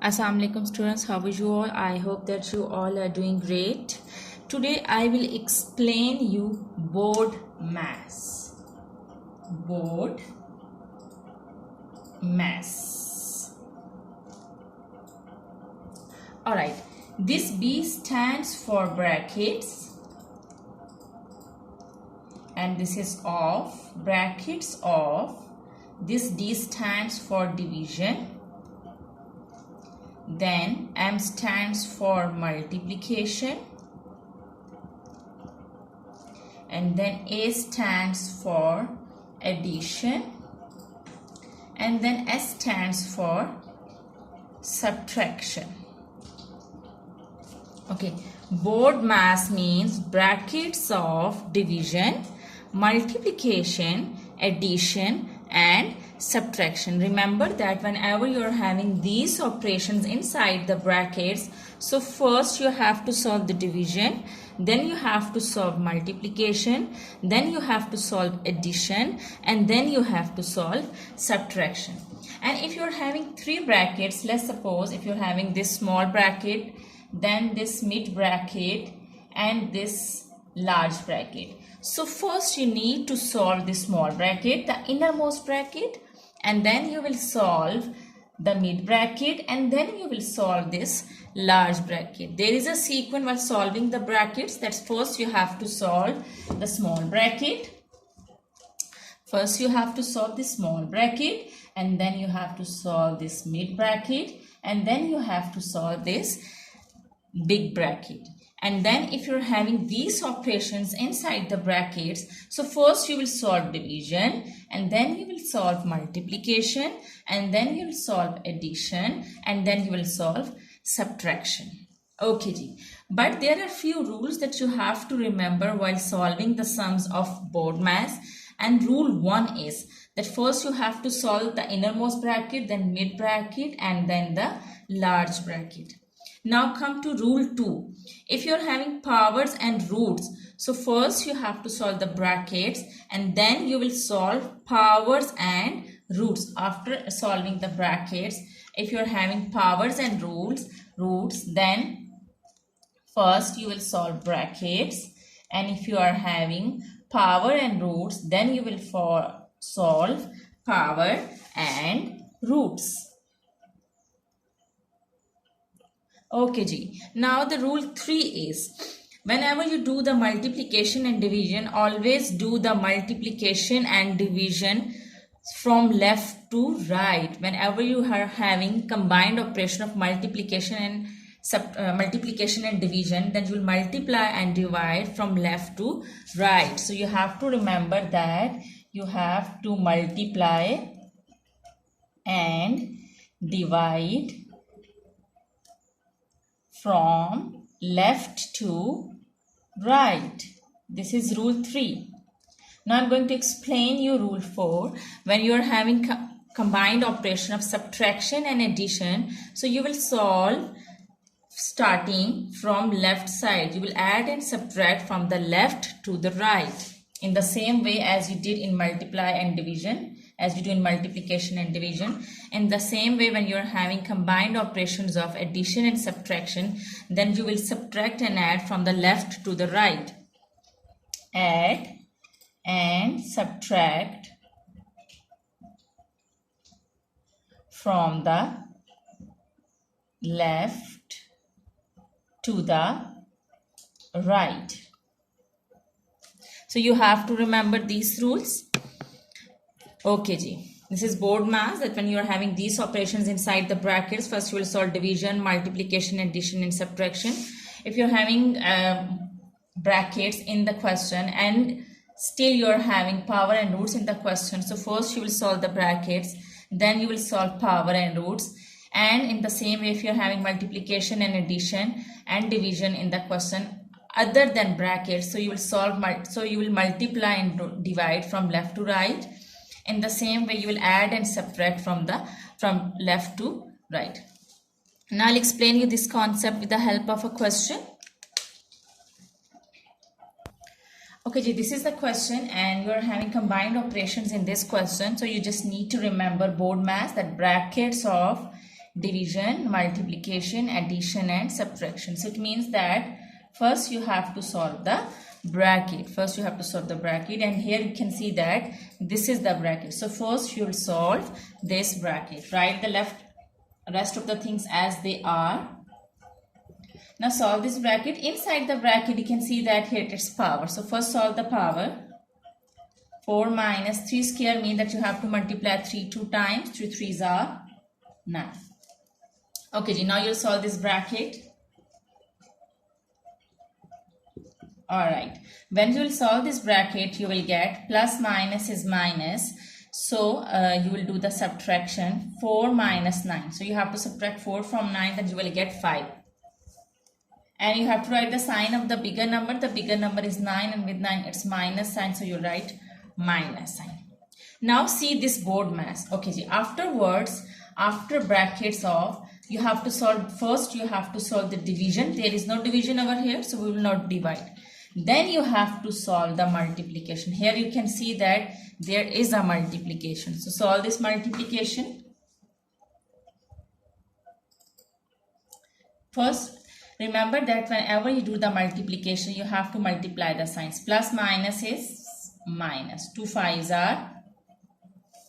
Assalamu alaikum students, how are you all? I hope that you all are doing great. Today I will explain you board mass. Board mass. Alright, this B stands for brackets and this is of brackets of. This D stands for division. Then M stands for multiplication, and then A stands for addition, and then S stands for subtraction. Okay, board mass means brackets of division, multiplication, addition and subtraction. Remember that whenever you are having these operations inside the brackets, so first you have to solve the division, then you have to solve multiplication, then you have to solve addition, and then you have to solve subtraction. And if you're having three brackets, let's suppose if you're having this small bracket, then this mid bracket and this large bracket. So first you need to solve the small bracket, the innermost bracket, and then you will solve the mid bracket, and then you will solve this large bracket. There is a sequence while solving the brackets. That's first you have to solve the small bracket. First you have to solve the small bracket, and then you have to solve this mid bracket, and then you have to solve this big bracket. And then if you're having these operations inside the brackets, so first you will solve division, and then you will solve multiplication, and then you will solve addition, and then you will solve subtraction. Okay ji. But there are few rules that you have to remember while solving the sums of board mass. And rule 1 is that first you have to solve the innermost bracket, then mid bracket, and then the large bracket. Now come to rule 2. If you're having powers and roots, so first you have to solve the brackets, and then you will solve powers and roots. After solving the brackets, if you're having powers and roots, then first you will solve brackets, and if you are having power and roots, then you will solve power and roots. Okay ji. Now the rule 3 is, whenever you do the multiplication and division, always do the multiplication and division from left to right. Whenever you are having combined operation of multiplication and division, then you will multiply and divide from left to right. So you have to remember that you have to multiply and divide from left to right. This is rule 3. Now I'm going to explain you rule 4. When you are having combined operation of subtraction and addition, so you will solve starting from left side. You will add and subtract from the left to the right, in the same way as you did in multiply and division, as you do in multiplication and division. In the same way, when you are having combined operations of addition and subtraction, then you will subtract and add from the left to the right. Add and subtract from the left to the right. So you have to remember these rules. Okay ji. This is board mass, that when you are having these operations inside the brackets, first you will solve division, multiplication, addition and subtraction. If you're having brackets in the question and still you're having power and roots in the question, so first you will solve the brackets, then you will solve power and roots. And in the same way, if you're having multiplication and addition and division in the question other than brackets, so you will multiply and divide from left to right. In the same way, you will add and subtract from left to right. Now I'll explain you this concept with the help of a question. Okay, this is the question and you are having combined operations in this question. So you just need to remember board mass, that brackets of division, multiplication, addition and subtraction. So it means that first you have to solve the bracket. First you have to solve the bracket, and here you can see that this is the bracket. So first you will solve this bracket. Write the rest of the things as they are. Now solve this bracket. Inside the bracket you can see that here it's power. So first solve the power. 4 minus 3 square means that you have to multiply 3 2 times. 3 3s are 9. Okay, now you'll solve this bracket. Alright, when you will solve this bracket, you will get plus minus is minus. So you will do the subtraction. 4 minus 9. So you have to subtract 4 from 9, then you will get 5. And you have to write the sign of the bigger number. The bigger number is 9, and with 9 it's minus sign. So you write minus sign. Now see this board mass. Okay, afterwards, after brackets of, you have to solve, first you have to solve the division. There is no division over here, so we will not divide. Then you have to solve the multiplication. Here you can see that there is a multiplication. So solve this multiplication. First, remember that whenever you do the multiplication, you have to multiply the signs. Plus minus is minus. 2 5s are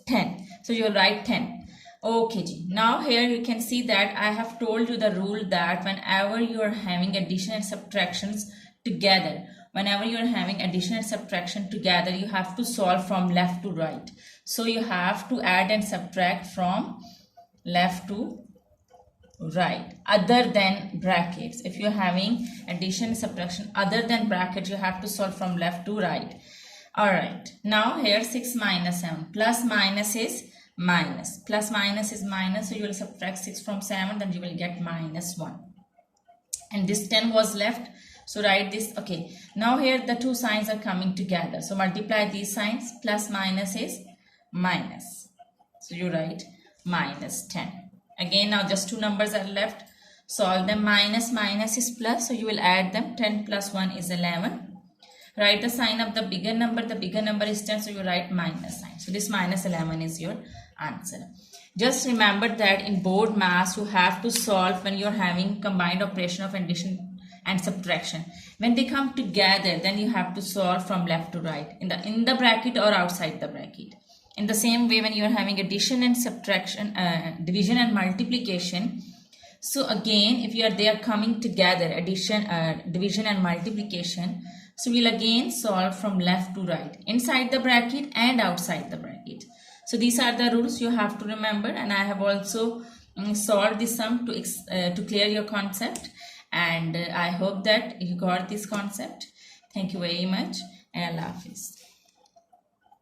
10. So you will write 10. Okay, now here you can see that I have told you the rule that whenever you are having addition and subtractions together, you have to solve from left to right. So you have to add and subtract from left to right, other than brackets. If you're having addition and subtraction other than brackets, you have to solve from left to right. Alright, now here 6 minus 7. Plus minus is minus. Plus minus is minus, so you will subtract 6 from 7, then you will get minus 1. And this 10 was left, so write this. Okay, now here the two signs are coming together. So multiply these signs. Plus minus is minus. So you write minus 10. Again, now just two numbers are left. Solve them. Minus is plus, so you will add them. 10 plus 1 is 11. Write the sign of the bigger number. The bigger number is 10, so you write minus sign. So this minus 11 is your answer. Just remember that in board mass, you have to solve when you're having combined operation of addition and subtraction. When they come together, then you have to solve from left to right, in the bracket or outside the bracket. In the same way, when you are having addition and subtraction, division and multiplication, so again, if they are coming together, addition, division and multiplication, so we'll again solve from left to right, inside the bracket and outside the bracket. So these are the rules you have to remember, and I have also solved this sum to clear your concept, and I hope that you got this concept. Thank you very much, and Allah Hafiz.